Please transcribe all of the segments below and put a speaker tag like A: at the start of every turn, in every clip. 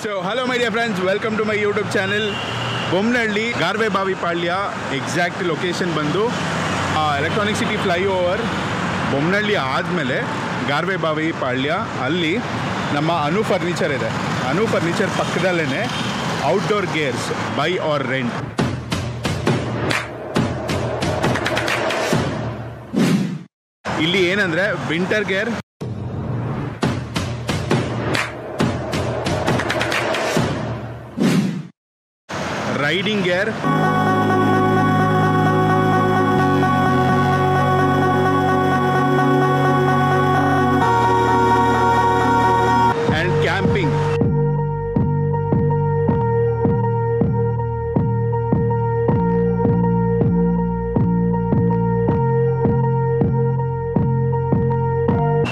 A: So hello my dear friends, welcome to my YouTube channel. Bomnalli, Garve Bavi Palya, exact location bandu Electronic City flyover Bomnalli ಆದಮೇಲೆ Garve Bavi Palya ಅಲ್ಲಿ ನಮ್ಮ ಅನು furniture ಇದೆ. ಅನು furniture ಪಕ್ಕದಲ್ಲೇನೆ outdoor gears buy or rent. ಇಲ್ಲಿ ಏನಂದ್ರೆ winter gear, riding gear, and camping.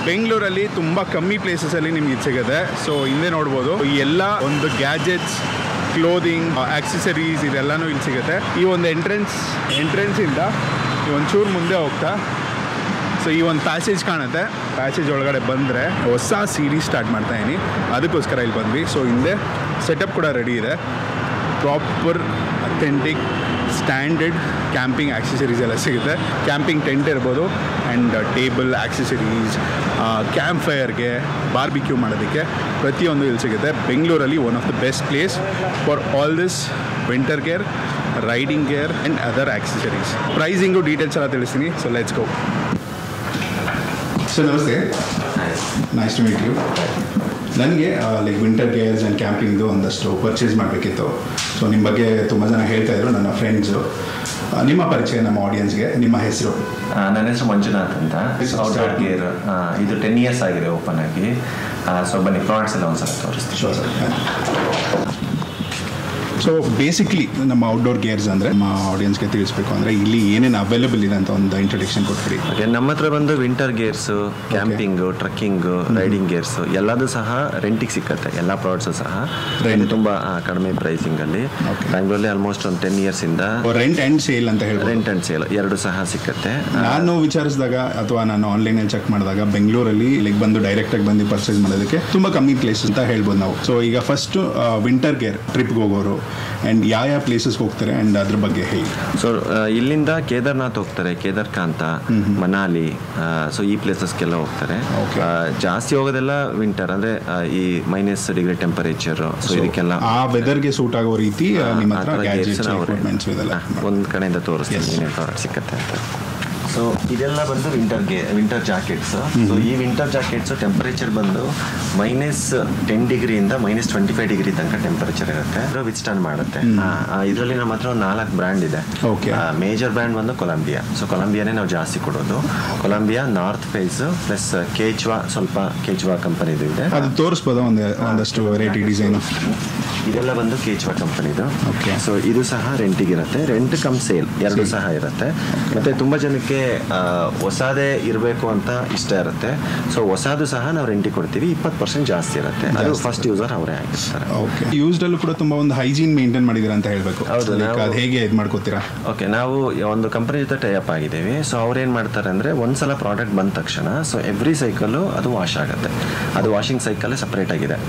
A: ಬೆಂಗಳೂರಲ್ಲಿ ತುಂಬ ಕಮ್ಮಿ ಪ್ಲೇಸಸಲ್ಲಿ ನಿಮ್ಗೆ ಇದು ಸಿಗುತ್ತೆ. ಸೊ ಹಿಂದೆ ನೋಡ್ಬೋದು ಈ ಎಲ್ಲ ಒಂದು ಗ್ಯಾಜೆಟ್ಸ್, ಕ್ಲೋದಿಂಗ್, ಆಕ್ಸೆಸರೀಸ್ ಇದೆಲ್ಲನೂ ಇಲ್ಲಿ ಸಿಗುತ್ತೆ. ಈ ಒಂದು ಎಂಟ್ರೆನ್ಸಿಂದ ಒಂಚೂರು ಮುಂದೆ ಹೋಗ್ತಾ ಸೊ ಈ ಒಂದು ಪ್ಯಾಸೇಜ್ ಕಾಣುತ್ತೆ. ಪ್ಯಾಸೇಜ್ ಒಳಗಡೆ ಬಂದರೆ ಹೊಸ ಸೀರೀಸ್ ಸ್ಟಾರ್ಟ್ ಮಾಡ್ತಾಯಿದ್ದೀನಿ, ಅದಕ್ಕೋಸ್ಕರ ಇಲ್ಲಿ ಬಂದ್ವಿ. ಸೊ ಹಿಂದೆ ಸೆಟಪ್ ಕೂಡ ರೆಡಿ ಇದೆ. Proper authentic standard camping accessories ಎಲ್ಲ ಸಿಗುತ್ತೆ. ಕ್ಯಾಂಪಿಂಗ್ ಟೆಂಟ್ ಇರ್ಬೋದು ಆ್ಯಂಡ್ ಟೇಬಲ್ ಆಕ್ಸೆಸರೀಸ್, ಕ್ಯಾಂಪ್ ಫೈರ್ಗೆ, ಬಾರ್ಬಿಕ್ಯೂ ಮಾಡೋದಕ್ಕೆ ಪ್ರತಿಯೊಂದು ಇಲ್ಲಿ ಸಿಗುತ್ತೆ. ಬೆಂಗಳೂರಲ್ಲಿ one of the best place for all this winter gear, riding gear and other accessories. Pricing details ಎಲ್ಲ ತಿಳಿಸ್ತೀನಿ. So let's go. ಸೊ ನಮಸ್ತೆ, ನೈಸ್ ಟು ಮೀಟ್ ಯು. ನನಗೆ ಲೈಕ್ ವಿಂಟರ್ ಗೇರ್ಸ್ ಆ್ಯಂಡ್ ಕ್ಯಾಂಪಿಂಗ್ದು ಒಂದಷ್ಟು ಪರ್ಚೇಸ್ ಮಾಡಬೇಕಿತ್ತು. ಸೊ ನಿಮ್ಮ ಬಗ್ಗೆ ತುಂಬ ಜನ ಹೇಳ್ತಾಯಿದ್ರು, ನನ್ನ ಫ್ರೆಂಡ್ಸು. ನಿಮ್ಮ ಪರಿಚಯ ನಮ್ಮ ಆಡಿಯನ್ಸ್ಗೆ, ನಿಮ್ಮ ಹೆಸರು?
B: ನನ್ನ ಹೆಸರು ಮಂಜುನಾಥ್ ಅಂತ. ಔಟ್ಡೋರ್ ಗೇರ್ ಇದು 10 years ಆಗಿದೆ ಓಪನ್ ಆಗಿ. ಸೊ ಬನ್ನಿ ಪ್ರಾಡಕ್ಟ್ಸ್ ಎಲ್ಲ ಒಂದ್ಸಲ ತೋರಿಸ್ತೀವಿ.
A: Sure sir. ಸೊ ಬೇಸಿಕ್ಲಿ ನಮ್ಮ ಔಟ್ಡೋರ್ ಗೇರ್ಸ್ ಅಂದರೆ ನಮ್ಮ ಆಡಿಯನ್ಸ್ಗೆ ತಿಳಿಸ್ಬೇಕು ಅಂದರೆ ಇಲ್ಲಿ ಏನೇನು ಅವೈಲೇಬಲ್ ಇದೆ ಅಂತ ಒಂದು ಇಂಟ್ರೊಡಕ್ಷನ್ ಕೊಡ್ತೀರಿ?
B: ಓಕೆ, ನಮ್ಮ ಹತ್ರ ಬಂದು winter gears, camping, trekking, riding gears ಎಲ್ಲದೂ ಸಹ ರೆಂಟಿಗೆ ಸಿಕ್ಕತ್ತೆ. ಎಲ್ಲ ಪ್ರಾಡಕ್ಟ್ಸು ಸಹ ತುಂಬ ಕಡಿಮೆ ಪ್ರೈಸಿಂಗಲ್ಲಿ. ಬ್ಯಾಂಗ್ಳೂರಲ್ಲಿ ಆಲ್ಮೋಸ್ಟ್ ಒಂದು 10 years ಇಂದ
A: ರೆಂಟ್ ಆ್ಯಂಡ್ ಸೇಲ್ ಅಂತ ಹೇಳಿ,
B: ರೆಂಟ್ ಆ್ಯಂಡ್ ಸೇಲ್ ಎರಡು ಸಹ ಸಿಕ್ಕತ್ತೆ.
A: ನಾನು ವಿಚಾರಿಸಿದಾಗ ಅಥವಾ ನಾನು ಆನ್ಲೈನಲ್ಲಿ ಚೆಕ್ ಮಾಡಿದಾಗ ಬೆಂಗಳೂರಲ್ಲಿ ಲೈಕ್ ಬಂದು ಡೈರೆಕ್ಟಾಗಿ ಬಂದು ಪರ್ಚೇಸ್ ಮಾಡೋದಕ್ಕೆ ತುಂಬ ಕಮ್ಮಿ ಪ್ಲೇಸ್ ಅಂತ ಹೇಳ್ಬೋದು ನಾವು. ಸೊ ಈಗ ಫಸ್ಟು ವಿಂಟರ್ ಗೇರ್ ಟ್ರಿಪ್ಗೆ ಹೋಗೋರು ಆ್ಯಂಡ್ ಯಾವ ಪ್ಲೇಸಸ್ಗೆ ಹೋಗ್ತಾರೆ ಆ್ಯಂಡ್ ಅದ್ರ ಬಗ್ಗೆ ಹೇಳಿ.
B: ಸೊ ಇಲ್ಲಿಂದ ಕೇದಾರ್ನಾಥ್ ಹೋಗ್ತಾರೆ, ಕೇದಾರ್ಕಾಂತ, ಮನಾಲಿ, ಸೊ ಈ ಪ್ಲೇಸಸ್ಗೆಲ್ಲ ಹೋಗ್ತಾರೆ. ಜಾಸ್ತಿ ಹೋಗೋದೆಲ್ಲ ವಿಂಟರ್ ಅಂದರೆ ಈ -degree ಟೆಂಪರೇಚರ್. ಸೊ ಇದಕ್ಕೆಲ್ಲ
A: ಆ ವೆದರ್ಗೆ ಸೂಟ್ ಆಗೋ ರೀತಿ ನಿಮ್ಮ ಹತ್ರ
B: ಒಂದು ಕಡೆಯಿಂದ ತೋರಿಸ್ತೀನಿ ಏನೇನು ಪ್ರಾಡಕ್ಟ್ ಸಿಕ್ಕತ್ತೆ ಅಂತ. ಸೊ ಇದೆಲ್ಲ ಬಂದು ವಿಂಟರ್ ಜಾಕೆಟ್ಸ್. ಸೊ ಈ ವಿಂಟರ್ ಜಾಕೆಟ್ಸ್ ಟೆಂಪರೇಚರ್ ಬಂದು -10 degree ಇಂದ -25 degree ತನಕ ಟೆಂಪರೇಚರ್ ಇರುತ್ತೆ. ವಿತ್ ಸ್ಟ್ಯಾಂಡ್ ಮಾಡುತ್ತೆ. ಇದರಲ್ಲಿ ನಮ್ಮ ಹತ್ರ ಒಂದು 4 ಬ್ರ್ಯಾಂಡ್ ಇದೆ. ಮೇಜರ್ ಬ್ರ್ಯಾಂಡ್ ಬಂದು ಕೊಲಂಬಿಯಾ. ಸೊ ಕೊಲಂಬಿಯಾನೇ ನಾವು ಜಾಸ್ತಿ ಕೊಡೋದು. ಕೊಲಂಬಿಯಾ, ನಾರ್ತ್ ಫೇಸ್ ಪ್ಲಸ್ ಕೇಜ್ವಾ, ಸ್ವಲ್ಪ ಕೇಜ್ವಾ ಕಂಪನಿದು ಇದೆ.
A: ಅದು ತೋರಿಸ್ಬೋದು ಒಂದಷ್ಟು ವೆರೈಟಿ ಡಿಸೈನ್.
B: ಇದೆಲ್ಲ ಬಂದು ಕೇಜ್ವಾ ಕಂಪನಿದು. ಸೊ ಇದು ಸಹ ರೆಂಟಿಗೆ ಇರುತ್ತೆ. ರೆಂಟ್ ಕಮ್ ಸೇಲ್ ಎರಡು ಸಹ ಇರುತ್ತೆ. ಮತ್ತೆ ತುಂಬಾ ಜನಕ್ಕೆ ಹೊಸದೇ ಇರಬೇಕು ಅಂತ ಇಷ್ಟ ಇರುತ್ತೆ. ಸೊ ಹೊಸದು ಸಹ ನಾವು ರೆಂಟಿಗೆ ಕೊಡ್ತೀವಿ. 20% ಜಾಸ್ತಿ ಇರುತ್ತೆ. ಅದು ಫಸ್ಟ್ ಯೂಸರ್ ಅವರೇ ಆಗಿರ್ತಾರೆ.
A: ಯೂಸ್ಡ್ ಅಲ್ಲೂ ಕೂಡ ತುಂಬಾ ಒಂದು ಹೈಜೀನ್ ಮೇಂಟೈನ್ ಮಾಡಿದ್ದೀರಾ ಅಂತ ಹೇಳ್ಬೇಕು.
B: ಹೌದು.
A: ಅದು ಹೇಗೆ ಇದು ಮಾಡ್ಕೋತೀರಾ?
B: ಓಕೆ, ನಾವು ಒಂದು ಕಂಪನಿ ಜೊತೆ ಟೈ ಅಪ್ ಆಗಿದ್ದೀವಿ. ಸೊ ಅವ್ರೇನು ಮಾಡ್ತಾರೆ ಅಂದರೆ ಒಂದ್ಸಲ ಪ್ರಾಡಕ್ಟ್ ಬಂದ ತಕ್ಷಣ ಸೊ ಎವ್ರಿ ಸೈಕಲ್ಲು ಅದು ವಾಶ್ ಆಗುತ್ತೆ. ಅದು ವಾಷಿಂಗ್ ಸೈಕಲ್ ಸಪ್ರೇಟ್ ಆಗಿದೆ.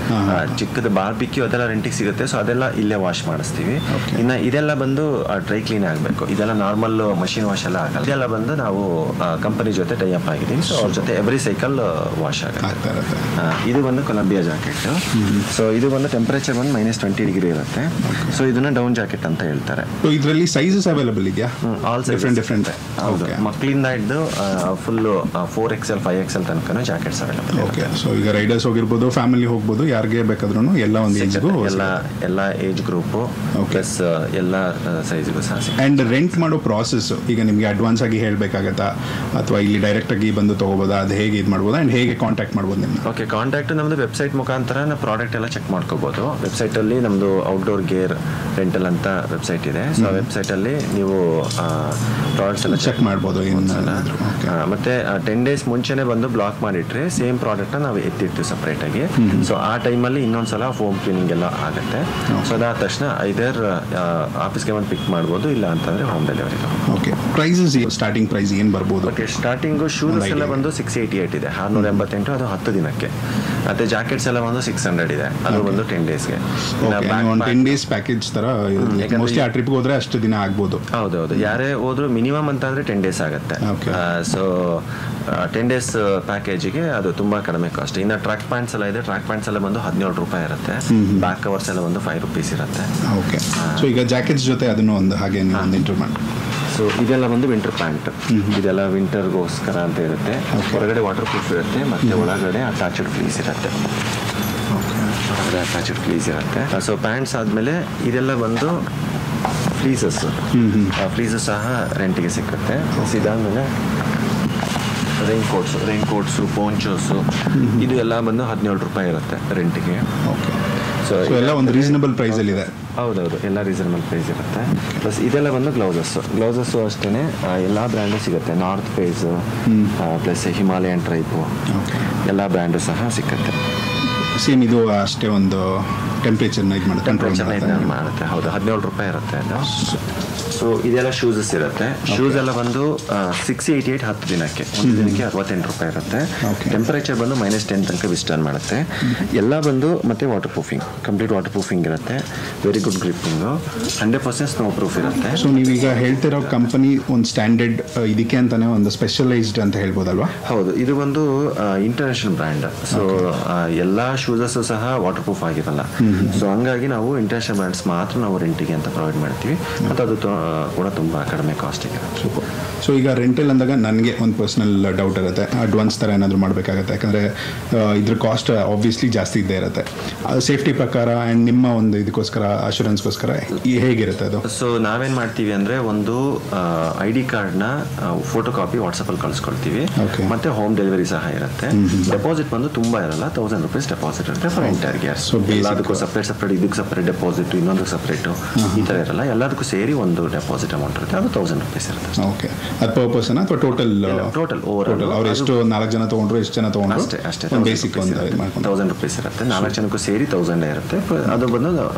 B: ಚಿಕ್ಕದು ಬಾರ್ಬಿಕ್ಯೂ ಅದೆಲ್ಲ ರೆಂಟಿಗೆ ಸಿಗುತ್ತೆ. ಸೊ ಅದೆಲ್ಲ ಇಲ್ಲೇ ವಾಶ್ ಮಾಡಿಸ್ತೀವಿ. ಇನ್ನು ಇದೆಲ್ಲ ಬಂದು ಡ್ರೈ ಕ್ಲೀನ್ ಆಗಬೇಕು. ಇದೆಲ್ಲ ನಾರ್ಮಲ್ ಮಷಿನ್ ವಾಶ್ ಎಲ್ಲ ಆಗಲ್ಲ. ಇದೆಲ್ಲ ಬಂದು ನಾವು ಕಂಪನಿ ಜೊತೆ ಟೈ ಅಪ್ ಆಗಿದ್ದೀವಿ. ಸೊ ಅವ್ರ ಜೊತೆ ಎವ್ರಿ ಸೈಕಲ್ ವಾಶ್ ಆಗುತ್ತೆ. ಇದು ಬಂದು ಕೊಲಂಬಿಯಾ ಜಾಕೆಟ್. ಸೊ ಇದು ಬಂದು ಟೆಂಪರೇಚರ್ ಬಂದು -20 degree ಇರುತ್ತೆ. ಸೊ ಇದನ್ನ ಡೌನ್ ಜಾಕೆಟ್ ಅಂತ ಹೇಳ್ತಾರೆ.
A: ಇದರಲ್ಲಿ ಸೈಜಸ್ ಅವೈಲೇಬಲ್ ಇದೆಯಾ?
B: All different. ಹೌದು, ಮಕ್ಕಳಿಂದ ಹಿಡಿದು ಫುಲ್ 4XL 5XL ತನಕ ಜಾಕೆಟ್ಸ್ ಅವೈಲೇಬಲ್.
A: ಓಕೆ. ಸೊ ಈಗ ರೈಡರ್ಸ್ ಹೋಗಿರ್ಬೋದು, ಫ್ಯಾಮಿಲಿ ಹೋಗ್ಬೋದು, ಯಾರಿಗೆ ಬೇಕಾದ್ರೂ ಎಲ್ಲ ಒಂದು ಏಜ್ಗೂ
B: ಎಲ್ಲ ಏಜ್ ಗ್ರೂಪು ಪ್ಲಸ್ ಎಲ್ಲ ಸೈಜ್ಗೂ ಸಹ.
A: ಆ್ಯಂಡ್ ರೆಂಟ್ ಮಾಡೋ ಪ್ರಾಸೆಸ್ ಈಗ ನಿಮಗೆ ಅಡ್ವಾನ್ಸ್ ಆಗಿ ಹೇಳಬೇಕಾಗತ್ತಾ ಅಥವಾ ಇಲ್ಲಿ ಡೈರೆಕ್ಟಾಗಿ ಬಂದು ತೊಗೋಬೋದಾ? ಅದು ಹೇಗೆ ಇದು ಮಾಡ್ಬೋದಾ ಆ್ಯಂಡ್ ಹೇಗೆ ಕಾಂಟ್ಯಾಕ್ಟ್ ಮಾಡ್ಬೋದು ನಿಮ್ಮನ್ನ?
B: ಓಕೆ, ಕಾಂಟ್ಯಾಕ್ಟ್ ನಮ್ಮದು ವೆಬ್ಸೈಟ್ ಮುಖಾಂತರ ನಾವು ಪ್ರಾಡಕ್ಟ್ ಎಲ್ಲ ಚೆಕ್ ಮಾಡ್ಕೋಬೋದು. ವೆಬ್ಸೈಟಲ್ಲಿ ನಮ್ಮದು ಔಟ್ಡೋರ್ ಗೇರ್ ರೆಂಟಲ್ ಅಂತ ವೆಬ್ಸೈಟ್ ಇದೆ. ಸೊ ಆ ವೆಬ್ಸೈಟಲ್ಲಿ ನೀವು ಪ್ರಾಡಕ್ಟ್ಸ್ ಎಲ್ಲ ಚೆಕ್ ಮಾಡ್ಬೋದು. ಮತ್ತು 10 days ಮುಂಚೆನೇ ಬಂದು ಬ್ಲಾಕ್ ಮಾಡಿಟ್ರೆ ಸೇಮ್ ಪ್ರಾಡಕ್ಟ್ನ ನಾವು ಎತ್ತಿಟ್ಟು ಸಪ್ರೇಟಾಗಿ. ಸೊ ಆ ಟೈಮಲ್ಲಿ ಇನ್ನೊಂದ್ಸಲ ಫೋಮ್ ಕ್ಲೀನಿಂಗ್ ಎಲ್ಲ ಆಗುತ್ತೆ. ಸೊ ಅದಾದ ತಕ್ಷಣ ಐದರ್ ಆಫೀಸ್ಗೆ ಬಂದು ಪಿಕ್ ಮಾಡ್ಬೋದು, ಇಲ್ಲ ಅಂತಂದರೆ home delivery.
A: Okay, prices starting price price ಏನು ಬರ್ಬೋದು?
B: ಓಕೆ, ಸ್ಟಾರ್ಟಿಂಗು ಶೂಸ್ ಎಲ್ಲ ಬಂದು 688 ಇದೆ, 688, ಅದು 10 ದಿನಕ್ಕೆ. ಮತ್ತೆ ಜಾಕೆಟ್ಸ್ ಎಲ್ಲ ಒಂದು 600 ಇದೆ, ಅದು ಒಂದು 10 ಡೇಸ್ಗೆ.
A: ಒಂದು 10 ಡೇಸ್ ಪ್ಯಾಕೇಜ್ ಥರ ಮೋಸ್ಟ್ಲಿ ಆ ಟ್ರಿಪ್ಗೆ ಹೋದ್ರೆ ಅಷ್ಟು ದಿನ ಆಗ್ಬೋದು.
B: ಹೌದೌದು, ಯಾರೇ ಹೋದ್ರು ಮಿನಿಮಮ್ ಅಂತ ಅಂದರೆ 10 ಡೇಸ್ ಆಗುತ್ತೆ. ಸೊ 10 ಡೇಸ್ ಪ್ಯಾಕೇಜಿಗೆ ಅದು ತುಂಬ ಕಡಿಮೆ ಕಾಸ್ಟ್. ಇನ್ನು ಟ್ರ್ಯಾಕ್ ಪ್ಯಾಂಟ್ಸ್ ಎಲ್ಲ ಇದೆ, ಟ್ರ್ಯಾಕ್ ಪ್ಯಾಂಟ್ಸ್ ಎಲ್ಲ ಬಂದು 17 ರೂಪಾಯಿ ಇರುತ್ತೆ, ಬ್ಯಾಕ್ ಕವರ್ಸ್ ಎಲ್ಲ ಒಂದು 5 ರೂಪೀಸ್ ಇರುತ್ತೆ.
A: ಓಕೆ, ಸೊ ಈಗ ಜಾಕೆಟ್ಸ್ ಜೊತೆ ಅದನ್ನು ಒಂದು ಹಾಗೆ ಒಂದು ಇಂಟರ್ ಮಾಡಿ.
B: ಸೊ ಇದೆಲ್ಲ ಒಂದು ವಿಂಟರ್ ಪ್ಯಾಂಟ್, ಇದೆಲ್ಲ ವಿಂಟರ್ಗೋಸ್ಕರ ಅಂತ ಇರುತ್ತೆ. ಹೊರಗಡೆ ವಾಟರ್ ಪ್ರೂಫ್ ಇರುತ್ತೆ, ಮತ್ತು ಒಳಗಡೆ ಅಟ್ಯಾಚ್ಡ್ ಫ್ಲೀಸ್ ಇರುತ್ತೆ. ಹೊರಗಡೆ ಅಟ್ಯಾಚ್ಡ್ ಫ್ಲೀಸ್ ಇರುತ್ತೆ. ಸೊ ಪ್ಯಾಂಟ್ಸ್ ಆದಮೇಲೆ ಇದೆಲ್ಲ ಬಂದು ಫ್ಲೀಸಸ್, ಫ್ಲೀಸಸ್ ಸಹ ರೆಂಟಿಗೆ ಸಿಕ್ಕುತ್ತೆ. ಇದಾದಮೇಲೆ ರೈನ್ ಕೋಟ್ಸು, ಪೋಂಚೋಸು, ಇದು ಎಲ್ಲ ಬಂದು 17 ರೂಪಾಯಿ ಇರುತ್ತೆ ರೆಂಟಿಗೆ.
A: ಓಕೆ, ಸೊ ಎಲ್ಲ ಒಂದು ರೀಸನಬಲ್ ಪ್ರೈಸಲ್ಲಿ ಇದೆ.
B: ಹೌದೌದು, ಎಲ್ಲ ರೀಸನಬಲ್ ಪ್ರೈಸ್ ಇರುತ್ತೆ. ಪ್ಲಸ್ ಇದೆಲ್ಲ ಬಂದು ಗ್ಲೌಸಸ್ಸು ಅಷ್ಟೇ ಎಲ್ಲ ಬ್ರ್ಯಾಂಡು ಸಿಗುತ್ತೆ. ನಾರ್ತ್ ಫೇಸ್ ಪ್ಲಸ್ ಹಿಮಾಲಯನ್ ಟ್ರೈಪು ಎಲ್ಲ ಬ್ರ್ಯಾಂಡು ಸಹ ಸಿಕ್ಕುತ್ತೆ.
A: ಸೇಮ್ ಇದು ಅಷ್ಟೇ ಒಂದು ಟೆಂಪ್ರೇಚರ್ನ ಇದು
B: ಮಾಡುತ್ತೆ. ಹೌದು, 17 ರೂಪಾಯಿ ಇರುತ್ತೆ ಅದು. ಸೊ ಇದೆಲ್ಲ ಶೂಸಸ್ ಇರುತ್ತೆ. ಶೂಸ್ ಎಲ್ಲ ಬಂದು 688 10 ದಿನಕ್ಕೆ, ಒಂದು ದಿನಕ್ಕೆ 68 ರೂಪಾಯಿ ಇರುತ್ತೆ. ಟೆಂಪರೇಚರ್ ಬಂದು -10 ತನಕ ವಿಸ್ಟರ್ನ್ ಮಾಡುತ್ತೆ. ಎಲ್ಲ ಬಂದು ಮತ್ತೆ water proofing, complete water proofing ಇರುತ್ತೆ. ವೆರಿ ಗುಡ್ ಗ್ರಿಪ್ಪಿಂಗು, 100% ಸ್ನೋ ಪ್ರೂಫ್ ಇರುತ್ತೆ.
A: ಸೊ ನೀವೀಗ ಹೇಳ್ತಿರೋ ಕಂಪನಿ ಒಂದು ಸ್ಟ್ಯಾಂಡರ್ಡ್ ಇದಕ್ಕೆ ಅಂತಾನೆ ಒಂದು ಸ್ಪೆಷಲೈಸ್ಡ್ ಅಂತ ಹೇಳ್ಬೋದಲ್ವಾ?
B: ಹೌದು, ಇದು ಒಂದು ಇಂಟರ್ನ್ಯಾಷನಲ್ ಬ್ರ್ಯಾಂಡ್. ಸೊ ಎಲ್ಲ ಶೂಸಸ್ ಸಹ ವಾಟರ್ ಪ್ರೂಫ್ ಆಗಿರಲ್ಲ. ಸೊ ಹಂಗಾಗಿ ನಾವು ಇಂಟರ್ನ್ಯಾಷನಲ್ ಬ್ರ್ಯಾಂಡ್ಸ್ ಮಾತ್ರ ನಾವು ರೆಂಟಿಗೆ ಅಂತ ಪ್ರೊವೈಡ್ ಮಾಡ್ತೀವಿ, ಮತ್ತು ಅದು ಕೂಡ ತುಂಬ ಕಡಿಮೆ ಕಾಸ್ಟಿಗೆ.
A: ಸೂಪರ್. ಸೊ ಈಗ ರೆಂಟಲ್ ಅಂದಾಗ ನನಗೆ ಒಂದು ಪರ್ಸ್ನಲ್ ಡೌಟ್ ಇರುತ್ತೆ, ಅಡ್ವಾನ್ಸ್ ಥರ ಏನಾದರೂ ಮಾಡಬೇಕಾಗತ್ತೆ, ಯಾಕಂದರೆ ಇದ್ರ ಕಾಸ್ಟ್ ಆಬ್ವಿಯಸ್ಲಿ ಜಾಸ್ತಿ ಇದ್ದೇ ಇರುತ್ತೆ. ಸೇಫ್ಟಿ ಪ್ರಕಾರ ಆ್ಯಂಡ್ ನಿಮ್ಮ ಒಂದು ಇದಕ್ಕೋಸ್ಕರ ಅಶೂರೆನ್ಸ್ಗೋಸ್ಕರ ಹೇಗಿರುತ್ತೆ ಅದು?
B: ಸೊ ನಾವೇನು ಮಾಡ್ತೀವಿ ಅಂದರೆ, ಒಂದು ID ಕಾರ್ಡ್ನ ಫೋಟೋ ಕಾಪಿ ವಾಟ್ಸಪ್ಪಲ್ಲಿ ಕಳಿಸ್ಕೊಳ್ತೀವಿ, ಮತ್ತು ಹೋಮ್ ಡೆಲಿವರಿ ಸಹ ಇರುತ್ತೆ. ಡೆಪಾಸಿಟ್ ಬಂದು ತುಂಬ ಇರಲ್ಲ, 1000 ರೂಪೀಸ್ ಡೆಪಾಸಿಟ್ ಇರುತ್ತೆ ಫಾರ್ ಎಂಟೈರ್ ಇಯರ್. ಸೊ ಎಲ್ಲದಕ್ಕೂ ಸಪ್ರೇಟ್ ಇದಕ್ಕೆ ಸಪ್ರೇಟ್ ಡೆಪಾಸಿಟ್, ಇನ್ನೊಂದು ಸಪ್ರೇಟು, ಈ ಥರ ಇರಲ್ಲ. ಎಲ್ಲದಕ್ಕೂ ಸೇರಿ ಒಂದು ಡೆಪಾಸಿಟ್ ಅಮೌಂಟ್ ಇರುತ್ತೆ, ಅದು 1000 ರೂಪೀಸ್ ಇರುತ್ತೆ.
A: ಓಕೆ, ಅದು ಪರ್ ಪರ್ಸನ್ ಅಥವಾ ಟೋಟಲ್ ಅವ್ರು ಎಷ್ಟು 4 ಜನ ತೊಗೊಂಡ್ರು, ಎಷ್ಟು ಜನ ತೊಗೊಂಡ್ರು
B: ಅಷ್ಟೇ
A: ಬೇಸಿಕ್ ಒಂದು
B: 1000 ರೂಪೀಸ್ ಇರುತ್ತೆ. 4 ಜನಕ್ಕೂ ಸೇರಿ 1000 ಇರುತ್ತೆ. ಅದು ಬಂದು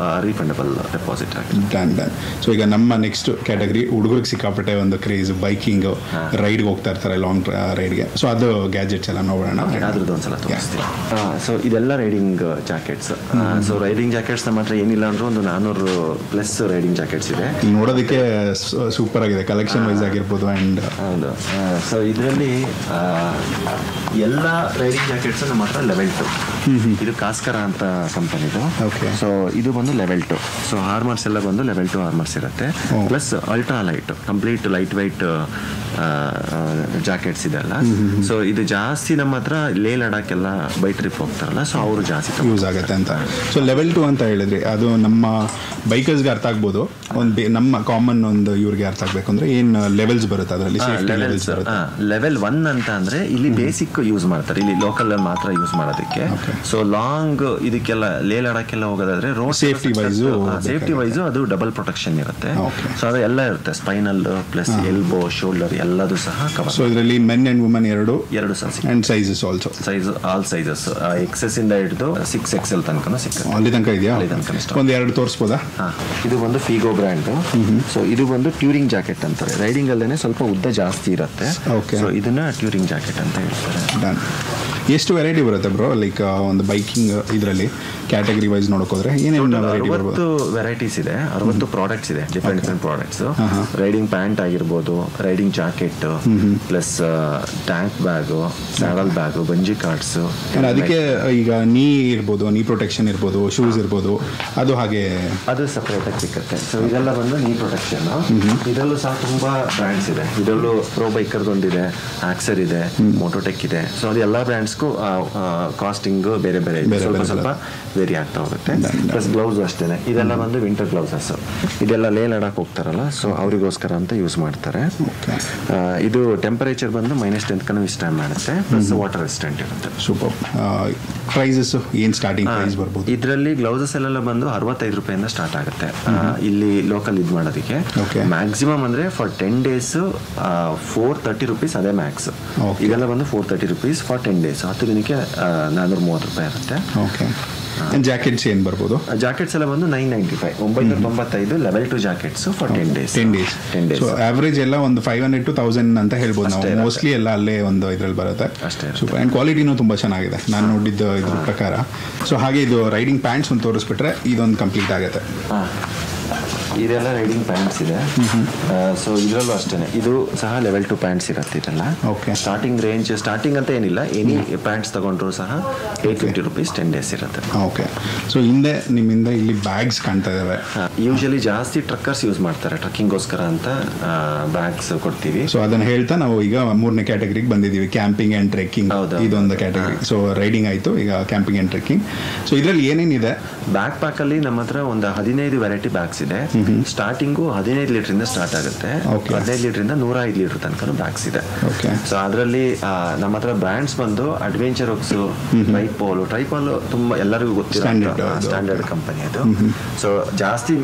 B: ರೀಫಂಡಬಲ್ ಡೆಪಾಸಿಟ್ ಆಗುತ್ತೆ.
A: ಡನ್. ಸೊ ಈಗ ನಮ್ಮ ನೆಕ್ಸ್ಟ್ ಕ್ಯಾಟಗರಿ ಹುಡುಗರಿಗೆ ಸಿಕ್ಕಾಪಟ್ಟೆ ಒಂದು ಕ್ರೇಜ್, ಬೈಕಿಂಗ್ ರೈಡ್ಗೆ ಹೋಗ್ತಾ ಇರ್ತಾರೆ, ಲಾಂಗ್ ರೈಡ್ಗೆ. ಸೊ ಅದು ಗ್ಯಾಜೆಟ್ಸ್ ಎಲ್ಲ ನೋಡೋಣ,
B: ಅದ್ರದ್ದು ಒಂದ್ಸಲ ತೋರಿಸ್ತೀವಿ. ಸೊ ಇದೆಲ್ಲ riding jackets. So riding jackets ನಮ್ಮ ಹತ್ರ ಏನಿಲ್ಲ ಅಂದ್ರೆ ಒಂದು 400+ ರೈಡಿಂಗ್ ಜಾಕೆಟ್ಸ್ ಇದೆ.
A: ನೋಡೋದಕ್ಕೆ ಸೂಪರ್ ಆಗಿದೆ, ಕಲೆಕ್ಷನ್ ವೈಸ್ ಆಗಿರ್ಬೋದು. ಆ್ಯಂಡ್
B: ಹೌದು, ಸೊ ಇದರಲ್ಲಿ ಎಲ್ಲ ರೈಡಿಂಗ್ ಜಾಕೆಟ್ಸ್ ನಮ್ಮ ಹತ್ರ ಲೆವೆಲ್ 2. ಇದು ಕಾಸ್ಕರ ಅಂತ ಕಂಪನಿದು. ಸೊ ಇದು ಬಂದು ಲೆವೆಲ್ 2. ಸೊ ಆರ್ಮರ್ಸ್ ಎಲ್ಲ ಬಂದು ಲೆವೆಲ್ 2 ಆರ್ಮರ್ಸ್ ಇರುತ್ತೆ. Plus ultra light, complete light white jackets ಇದೆಲ್ಲ. ಸೊ ಇದು ಜಾಸ್ತಿ ನಮ್ಮ ಹತ್ರ ಲೇ ಲಡಾಖೆಲ್ಲ ಬೈ ಟ್ರಿಪ್ ಹೋಗ್ತಾರಲ್ಲ, ಸೊ ಅವರು ಜಾಸ್ತಿ
A: ಯೂಸ್ ಆಗುತ್ತೆ ಅಂತ. ಸೊ ಲೆವೆಲ್ 2 ಅಂತ ಹೇಳಿದ್ರಿ, ಅದು ನಮ್ಮ ಬೈಕರ್ಸ್ಗೆ ಅರ್ಥ ಆಗ್ಬೋದು. ಒಂದು ನಮ್ಮ ಕಾಮನ್ ಒಂದು ಇವ್ರಿಗೆ ಅರ್ಥ ಆಗ್ಬೇಕು ಅಂದ್ರೆ ಏನು ಲೆವೆಲ್ಸ್ ಬರುತ್ತೆ ಅದರಲ್ಲಿ?
B: ಲೆವೆಲ್ 1 ಅಂತ ಅಂದ್ರೆ ಇಲ್ಲಿ ಬೇಸಿಕ್ ಯೂಸ್ ಮಾಡ್ತಾರೆ, ಇಲ್ಲಿ ಲೋಕಲ್ ಮಾತ್ರ ಯೂಸ್ ಮಾಡೋದಕ್ಕೆ. ಸೊ ಲಾಂಗ್ ಇದಕ್ಕೆಲ್ಲ ಲೇ ಲಡಾಖೆಲ್ಲ ಹೋಗೋದಾದ್ರೆ ರೋಡ್ ಸೇಫ್ಟಿ ವೈಸು ಅದು ಡಬಲ್ ಪ್ರೊಟೆಕ್ಷನ್ ಇರುತ್ತೆ. ಸೊ ಅದು ಎಲ್ಲ ಇರುತ್ತೆ, ಸ್ಪೈನಲ್ ಪ್ಲಸ್ ಎಲ್ಬೋ, ಶೋಲ್ಡರ್ ಎಲ್ಲದೂ ಸಹ ಕವರ್.
A: ಸೊ ಇದರಲ್ಲಿ ಮೆನ್ ಅಂಡ್ ವುಮೆನ್ ಎರಡು
B: ಸಹ
A: and sizes also,
B: all sizes, XS ಇಂದ ಹಿಡಿದು 6XL ತನಕ ಸಿಗುತ್ತೆ.
A: ಅಲ್ಲಿ ತನಕ ಇದೆಯಾ? ಒಂದು ಎರಡು ತೋರಿಸ್ಬೋದಾ?
B: ಇದು ಒಂದು ಫಿಗೋ ಬ್ರ್ಯಾಂಡ್. ಸೊ ಇದು ಒಂದು ಟ್ಯೂರಿಂಗ್ ಜಾಕೆಟ್ ಅಂತಾರೆ. ರೈಡಿಂಗ್ ಅಲ್ಲೇನೆ ಸ್ವಲ್ಪ ಉದ್ದ ಜಾಸ್ತಿ ಇರುತ್ತೆ. ಸೊ ಇದನ್ನ ಟ್ಯೂರಿಂಗ್ ಜಾಕೆಟ್ ಅಂತ ಹೇಳ್ತಾರೆ.
A: ಎಷ್ಟು ವೆರೈಟಿ ಬರುತ್ತೆ ಬ್ರೋ? ಲೈಕ್ ಒಂದು ಬೈಕಿಂಗ್ ಇದರಲ್ಲಿ ಕ್ಯಾಟಗರಿ ವೈಸ್ ನೋಡೋಕೋದ್ರೆ ಏನೇನು
B: 60 ವೆರೈಟೀಸ್ ಇದೆ, 60 ಪ್ರಾಡಕ್ಟ್ಸ್ ಇದೆ, ಡಿಫ್ರೆಂಟ್ ಪ್ರಾಡಕ್ಟ್ಸ್. ರೈಡಿಂಗ್ ಪ್ಯಾಂಟ್ ಆಗಿರ್ಬೋದು, riding jacket, plus tank bag, saddle bag, bungee cords.
A: ಅದಕ್ಕೆ ಈಗ ನೀ ಇರ್ಬೋದು, ನೀ ಪ್ರೊಟೆಕ್ಷನ್ ಇರ್ಬೋದು, ಶೂಸ್ ಇರ್ಬೋದು, ಅದು ಹಾಗೆ
B: ಅದು ಸಪ್ರೇಟ್ ಆಗಿ ಸಿಗುತ್ತೆ. ಸೊ ಇದೆಲ್ಲ ಬಂದು ನೀ ಪ್ರೊಟೆಕ್ಷನ್. ಇದರಲ್ಲೂ ಸಹ ತುಂಬಾ ಬ್ರ್ಯಾಂಡ್ಸ್ ಇದೆ. ಇದರಲ್ಲೂ ಪ್ರೋ ಬೈಕರ್ದು ಒಂದಿದೆ, ಆಕ್ಸರ್ ಇದೆ, ಮೋಟೋಟೆಕ್ ಇದೆ. ಸೊ ಅದು ಎಲ್ಲ ಬ್ರ್ಯಾಂಡ್ಸ್ಗೂ ಕಾಸ್ಟಿಂಗ್ ಬೇರೆ ಬೇರೆ ಇದೆ, ಸ್ವಲ್ಪ ವೇರಿ ಆಗ್ತಾ ಹೋಗುತ್ತೆ. ಪ್ಲಸ್ ಗ್ಲೌಸ್ ಅಷ್ಟೇ, ಇದೆಲ್ಲ ಬಂದು ವಿಂಟರ್ ಗ್ಲೌಸಸ್. ಇದೆಲ್ಲ ಲೇ ಲಡಾಖ್ ಹೋಗ್ತಾರಲ್ಲ, ಸೊ ಅವರಿಗೋಸ್ಕರ ಅಂತ ಯೂಸ್ ಮಾಡ್ತಾರೆ. ಇದು ಟೆಂಪರೇಚರ್ ಬಂದು -10 ತನಕ ವಿಸ್ಟರ್ನ್ ಮಾಡುತ್ತೆ, ಪ್ಲಸ್ ವಾಟರ್ ರೆಸಿಸ್ಟೆಂಟ್ ಇರುತ್ತೆ.
A: ಸೂಪರ್. ಪ್ರೈಸಸ್ ಏನು ಸ್ಟಾರ್ಟಿಂಗ್ ಪ್ರೈಸ್ ಬರ್ಬೋದು?
B: ಇದರಲ್ಲಿ ಗ್ಲೌಸಸ್ ಎಲ್ಲ ಬಂದು 65 ರೂಪಾಯಿಂದ ಸ್ಟಾರ್ಟ್ ಆಗುತ್ತೆ ಇಲ್ಲಿ ಲೋಕಲ್ ಇದು ಮಾಡೋದಕ್ಕೆ. ಮ್ಯಾಕ್ಸಿಮಮ್ ಅಂದ್ರೆ ಫಾರ್ 10 ಡೇಸ್ 430 ರೂಪೀಸ್, ಅದೇ ಮ್ಯಾಕ್ಸ್. ಇದೆಲ್ಲ ಬಂದು 430 ರೂಪೀಸ್ ಫಾರ್ 10 ಡೇಸ್. 10 ದಿನಕ್ಕೆ 430 ರೂಪಾಯಿ ಇರುತ್ತೆ.
A: ಜಾಕೆಟ್ಸ್ ಏನು ಬರ್ಬೋದು?
B: ಜಾಕೆಟ್ಸ್ ಎಲ್ಲ ಬಂದು 995 995 level 2 jackets for 10 days.
A: 10 days. So average ಎಲ್ಲ ಒಂದು 500 to 1000 ಅಂತ ಹೇಳ್ಬೋದು ನಾವು. ಮೋಸ್ಟ್ಲಿ ಎಲ್ಲ ಅಲ್ಲೇ ಒಂದು ಇದ್ರಲ್ಲಿ ಬರುತ್ತೆ. ಸೂಪರ್. ಆ್ಯಂಡ್ ಕ್ವಾಲಿಟಿನೂ ತುಂಬ ಚೆನ್ನಾಗಿದೆ ನಾನು ನೋಡಿದ್ದು ಇದ್ರ ಪ್ರಕಾರ. ಸೊ ಹಾಗೆ ಇದು ರೈಡಿಂಗ್ ಪ್ಯಾಂಟ್ಸ್ ಒಂದು ತೋರಿಸ್ಬಿಟ್ರೆ ಇದೊಂದು ಕಂಪ್ಲೀಟ್ ಆಗುತ್ತೆ.
B: ಇದೆಲ್ಲ ರೈಡಿಂಗ್ ಪ್ಯಾಂಟ್ಸ್ ಇದೆ. ಸೊ ಇದರಲ್ಲೂ ಅಷ್ಟೇ, ಇದು ಸಹ ಲೆವೆಲ್ 2 ಪ್ಯಾಂಟ್ಸ್ ಇರುತ್ತೆ ಇದೆಲ್ಲ.
A: ಓಕೆ.
B: ಸ್ಟಾರ್ಟಿಂಗ್ ರೇಂಜ್ ಸ್ಟಾರ್ಟಿಂಗ್ ಅಂತ ಏನಿಲ್ಲ, ಎನಿ ಪ್ಯಾಂಟ್ಸ್ ತಗೊಂಡ್ರು ಸಹ 850 rupees 10 days ಇರುತ್ತೆ.
A: ಓಕೆ. ಸೊ ಹಿಂದೆ ನಿಮ್ಮಿಂದ ಇಲ್ಲಿ ಬ್ಯಾಗ್ಸ್ ಕಾಣ್ತಾ ಇದ್ದಾವೆ.
B: ಯೂಶಲಿ ಜಾಸ್ತಿ ಟ್ರಕ್ಕರ್ಸ್ ಯೂಸ್ ಮಾಡ್ತಾರೆ, ಟ್ರಕ್ಕಿಂಗೋಸ್ಕರ ಅಂತ ಬ್ಯಾಗ್ಸ್ ಕೊಡ್ತೀವಿ.
A: ಸೊ ಅದನ್ನ ಹೇಳ್ತಾ ನಾವು ಈಗ 3ನೇ ಕ್ಯಾಟಗರಿಗೆ ಬಂದಿದ್ದೀವಿ, ಕ್ಯಾಂಪಿಂಗ್ ಆ್ಯಂಡ್ ಟ್ರೆಕ್ಕಿಂಗ್. ಇದೊಂದು ಕ್ಯಾಟಗರಿ. ಸೊ ರೈಡಿಂಗ್ ಆಯಿತು, ಈಗ ಕ್ಯಾಂಪಿಂಗ್ ಆ್ಯಂಡ್ ಟ್ರೆಕ್ಕಿಂಗ್. ಸೊ ಇದರಲ್ಲಿ ಏನೇನಿದೆ?
B: ಬ್ಯಾಕ್ ಪ್ಯಾಕಲ್ಲಿ ನಮ್ಮ ಹತ್ರ ಒಂದು 15 ವೆರೈಟಿ ಬ್ಯಾಗ್ಸ್ ಇದೆ. ಸ್ಟಾರ್ಟಿಂಗು 15 ಲೀಟರ್ ಸ್ಟಾರ್ಟ್ ಆಗುತ್ತೆ. 15 ಲೀಟರ್ 105 ಲೀಟರ್ ತನಕ ಬ್ಯಾಗ್ಸ್ ಇದೆ. ಸೊ ಅದರಲ್ಲಿ ನಮ್ಮ ಹತ್ರ ಬ್ರ್ಯಾಂಡ್ಸ್ ಬಂದು ಅಡ್ವೆಂಚರ್ ವರ್ಕ್ಸ್, ಟ್ರೈಪಾಲ್ ತುಂಬಾ ಎಲ್ಲರಿಗೂ ಗೊತ್ತಿರೋ ಸ್ಟ್ಯಾಂಡರ್ಡ್ ಕಂಪನಿ ಅದು. ಸೊ ಜಾಸ್ತಿ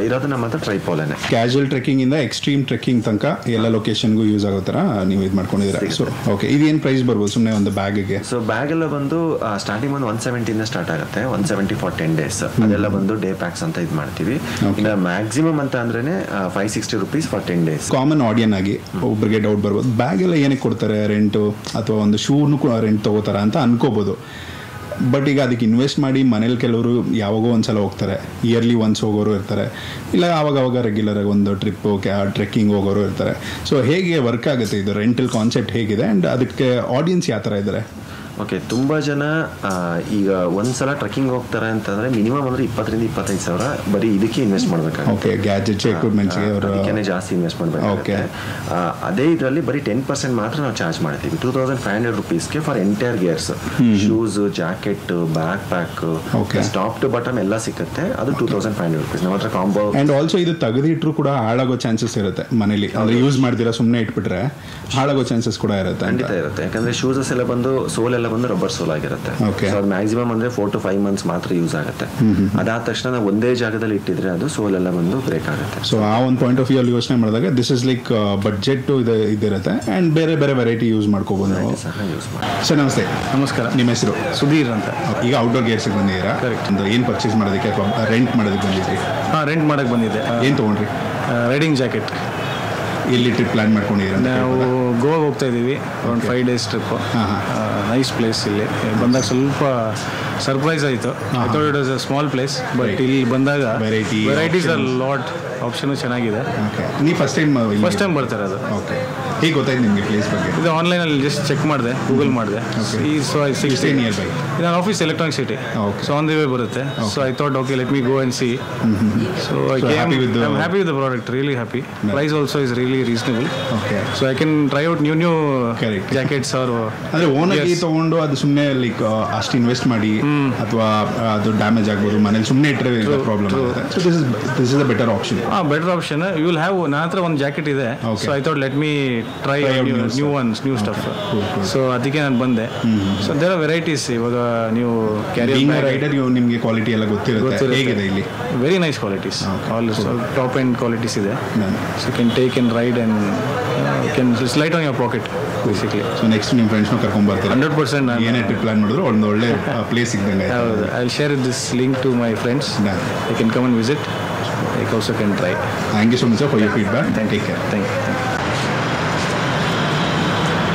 B: ಇರೋದು ನಮ್ಮ ಹತ್ರ ಟ್ರೈಪಾಲೇನೆ.
A: ಕ್ಯಾಶುವಲ್ ಟ್ರೆಕ್ಕಿಂಗ್ ಇಂದ ಎಕ್ಸ್ಟ್ರೀಮ್ ಟ್ರೆಕ್ಕಿಂಗ್ ತನಕ ಎಲ್ಲ ಲೊಕೇಶನ್ಗೂ ಯೂಸ್ ಆಗೋ ಥರ ನೀವು ಇದು ಮಾಡ್ಕೊಂಡಿದ್ದೀರಾ. ಸೊ ಓಕೆ, ಇದೇನು ಪ್ರೈಸ್ ಬರ್ಬೋದು ಸುಮ್ಮನೆ ಒಂದು ಬ್ಯಾಗ್ಗೆ?
B: ಸೊ ಬ್ಯಾಗ್ ಎಲ್ಲ ಬಂದು ಸ್ಟಾರ್ಟಿಂಗ್ ಒಂದು 170 ಸ್ಟಾರ್ಟ್ ಆಗುತ್ತೆ, 170 for 10 days. ಅದೆಲ್ಲ ಬಂದು ಡೇ ಪ್ಯಾಕ್ಸ್ ಅಂತ ಇದು ಮಾಡ್ತೀವಿ. ಇನ್ನು ಮ್ಯಾಕ್ಸಿಮಮ್ ಅಂತ ಅಂದ್ರೆ 560 rupees for 10 days.
A: ಕಾಮನ್ ಆಡಿಯನ್ ಆಗಿ ಒಬ್ಬರಿಗೆ ಡೌಟ್ ಬರ್ಬೋದು, ಬ್ಯಾಗ್ ಎಲ್ಲ ಏನಕ್ಕೆ ಕೊಡ್ತಾರೆ ರೆಂಟು, ಅಥವಾ ಒಂದು ಶೂನು ರೆಂಟ್ ತಗೋತಾರ ಅಂತ ಅನ್ಕೋಬೋದು. ಬಟ್ ಈಗ ಅದಕ್ಕೆ ಇನ್ವೆಸ್ಟ್ ಮಾಡಿ ಮನೇಲಿ ಕೆಲವರು ಯಾವಾಗೋ ಒಂದ್ಸಲ ಹೋಗ್ತಾರೆ, ಇಯರ್ಲಿ ಒನ್ಸ್ ಹೋಗೋರು ಇರ್ತಾರೆ, ಇಲ್ಲ ಆವಾಗ ರೆಗ್ಯುಲರ್ ಆಗಿ ಒಂದು ಟ್ರಿಪ್ಪು ಟ್ರೆಕ್ಕಿಂಗ್ ಹೋಗೋರು ಇರ್ತಾರೆ. ಸೊ ಹೇಗೆ ವರ್ಕ್ ಆಗುತ್ತೆ ಇದು ರೆಂಟಲ್ ಕಾನ್ಸೆಪ್ಟ್ ಹೇಗಿದೆ, ಆ್ಯಂಡ್ ಅದಕ್ಕೆ ಆಡಿಯನ್ಸ್ ಯಾವ ಥರ ಇದ್ದಾರೆ?
B: ಓಕೆ, ತುಂಬ ಜನ ಈಗ ಒಂದ್ಸಲ ಟ್ರೆಕ್ಕಿಂಗ್ ಹೋಗ್ತಾರೆ ಅಂತಂದ್ರೆ ಮಿನಿಮಮ್ ಅಂದ್ರೆ 20,000 to 25,000 ಬರೀ ಇದಕ್ಕೆ ಇನ್ವೆಸ್ಟ್ ಮಾಡಬೇಕಾಗುತ್ತೆ.
A: ಓಕೆ, ಗ್ಯಾಜೆಟ್ಸ್ ಎಕ್ವಿಪ್ಮೆಂಟ್ಸ್ಗೆ ಅದಕ್ಕೆ
B: ಜಾಸ್ತಿ ಇನ್ವೆಸ್ಟ್ ಮಾಡಬೇಕಾಗುತ್ತೆ. ಅದೇ ಇದರಲ್ಲಿ ಬರೀ 10% ಮಾತ್ರ ನಾವು ಚಾರ್ಜ್ ಮಾಡ್ತೀವಿ. 2,500 rupeesಗೆ for entire gears, shoes, jacket, backpack, top to bottom ಎಲ್ಲ ಸಿಗುತ್ತೆ. ಅದು 2,500 rupees ನಮ್ಮ ಹತ್ರ ಕಾಂಬೋ.
A: ಅಂಡ್ ಆಲ್ಸೋ ಇದು ತೆಗೆದಿಟ್ರು ಕೂಡ ಹಾಳಾಗೋ ಚಾನ್ಸಸ್ ಇರುತ್ತೆ ಮನೇಲಿ, ಅಂದ್ರೆ ಯೂಸ್ ಮಾಡ್ತೀರಾ ಸುಮ್ಮನೆ ಇಟ್ಬಿಟ್ರೆ ಹಾಳಾಗೋ ಚಾನ್ಸಸ್ ಕೂಡ ಇರುತ್ತೆ.
B: ಖಂಡಿತ ಇರುತ್ತೆ, ಯಾಕಂದ್ರೆ ಶೂಸಸ್ ಎಲ್ಲ ಬಂದು ಸೋಲ್ ಎಲ್ಲ ಬಂದು ರಬ್ಬರ್ ಸೋಲ್ ಆಗಿರುತ್ತೆ. ಅದು ಮ್ಯಾಕ್ಸಿಮಮ್ ಅಂದ್ರೆ 4 to 5 months ಮಾತ್ರ ಯೂಸ್ ಆಗುತ್ತೆ. ಅದಾದ ತಕ್ಷಣ ನಾವು ಒಂದೇ ಜಾಗದಲ್ಲಿ ಇಟ್ಟಿದ್ರೆ ಅದು ಸೋಲ್ ಎಲ್ಲ ಬಂದು ಬ್ರೇಕ್ ಆಗುತ್ತೆ.
A: ಸೊ ಆ ಒಂದು ಪಾಯಿಂಟ್ ಆಫ್ ವ್ಯೂ ಅಲ್ಲಿ ಯೋಚನೆ ಮಾಡಿದಾಗ ದಿಸ್ ಇಸ್ ಲೈಕ್ ಬಡ್ಜೆಟ್ ಇದಿರುತ್ತೆ, ಅಂಡ್ ಬೇರೆ ಬೇರೆ ವೆರೈಟಿ ಯೂಸ್ ಮಾಡ್ಕೋಬಹುದು ನಾವು. ಸರ್ ನಮಸ್ತೆ.
C: ನಮಸ್ಕಾರ.
A: ನಿಮ್ಮ ಹೆಸರು?
C: ಸುಧೀರ್ ಅಂತ.
A: ಈಗ ಔಟ್ಡೋರ್ ಗೇರ್ಸ್ಗೆ ಬಂದಿದ್ದೀರಾ? ಏನು ಪರ್ಚೇಸ್ ಮಾಡೋದಕ್ಕೆ ಅಥವಾ ರೆಂಟ್ ಮಾಡೋದಕ್ಕೆ ಬಂದಿದ್ರಿ?
C: ರೆಂಟ್ ಮಾಡಕ್ಕೆ ಬಂದಿದ್ದೆ.
A: ಏನು ತೊಗೊಂಡ್ರಿ?
C: Riding jacket.
A: ಎಲ್ಲಿ ಟ್ರಿಪ್ ಪ್ಲಾನ್ ಮಾಡ್ಕೊಂಡಿದ್ದೀರಾ?
C: ನಾವು ಗೋವಾ ಹೋಗ್ತಾ ಇದ್ದೀವಿ, ಒಂದು 5 days ಟ್ರಿಪ್. Nice place. ಇಲ್ಲಿ ಬಂದಾಗ ಸ್ವಲ್ಪ ಸರ್ಪ್ರೈಸ್ ಆಯಿತು. I thought it was a small place, but ಇಲ್ಲಿ ಬಂದಾಗ ವೆರೈಟೀಸ್ ಆರ್ ಲಾಟ್, ಆಪ್ಷನ್ ಚೆನ್ನಾಗಿದೆ.
A: ನೀವು ಫಸ್ಟ್ ಟೈಮ್
C: ಬರ್ತಾರೆ ಅದು.
A: ಓಕೆ, ಹೇಗೆ ಗೊತ್ತಾಯ್ತು ನಿಮಗೆ ಪ್ಲೇಸ್ ಬಗ್ಗೆ?
C: ಇದು ಆನ್ಲೈನಲ್ಲಿ ಜಸ್ಟ್ ಚೆಕ್ ಮಾಡಿದೆ, ಗೂಗಲ್ ಮಾಡಿದೆ.
A: ನಿಯರ್ ಬೈ
C: ನನ್ನ office Electronic City, so on the way ಬರುತ್ತೆ. So I thought okay, let me go and see. So I am happy with the product, really happy. Price also is really reasonable.
A: Okay,
C: so I can try out new jackets. ಅವರು
A: ಅಂದರೆ ಓನಾಗಿ ತೊಗೊಂಡು ಅದು ಸುಮ್ಮನೆ like ಅಷ್ಟು invest ಮಾಡಿ ಅಥವಾ ಅದು damage ಆಗ್ಬೋದು ಮನೇಲಿ ಸುಮ್ಮನೆ ಇಟ್ಟರೆ ಪ್ರಾಬ್ಲಮ್ ಆಗುತ್ತೆ. So this is a better option.
C: Better option. You will have, ನನ್ನ ಹತ್ರ ಒಂದು ಜಾಕೆಟ್ ಇದೆ. So I thought let me try new stuff. So ಅದಕ್ಕೆ ನಾನು ಬಂದೆ. So there are varieties. ಇವಾಗ ನೀವು
A: ರೈಡರ್ ನಿಮಗೆ ಕ್ವಾಲಿಟಿ ಎಲ್ಲ ಗೊತ್ತಿರುತ್ತೆ. ಹೇಗಿದೆ ಇಲ್ಲಿ?
C: Very nice qualities, all top end qualities ಇದೆ. So can take and ride and can light on your pocket basically. So
A: next ನಿಮ್ಮ ಫ್ರೆಂಡ್ಸ್ನ ಕರ್ಕೊಂಡು ಬರ್ತಾರೆ
C: 100%.
A: ಏನೇ ಟ್ರಿಪ್ ಪ್ಲಾನ್ ಮಾಡಿದ್ರು ಒಂದು ಒಳ್ಳೆ ಪ್ಲೇಸ್ ಸಿಗ್ದಂಗೆ.
C: ಹೌದು, I will share this link to my friends. They can come and visit. They also can try.
A: Thank you so much for your feedback. Take care.
C: Thank you.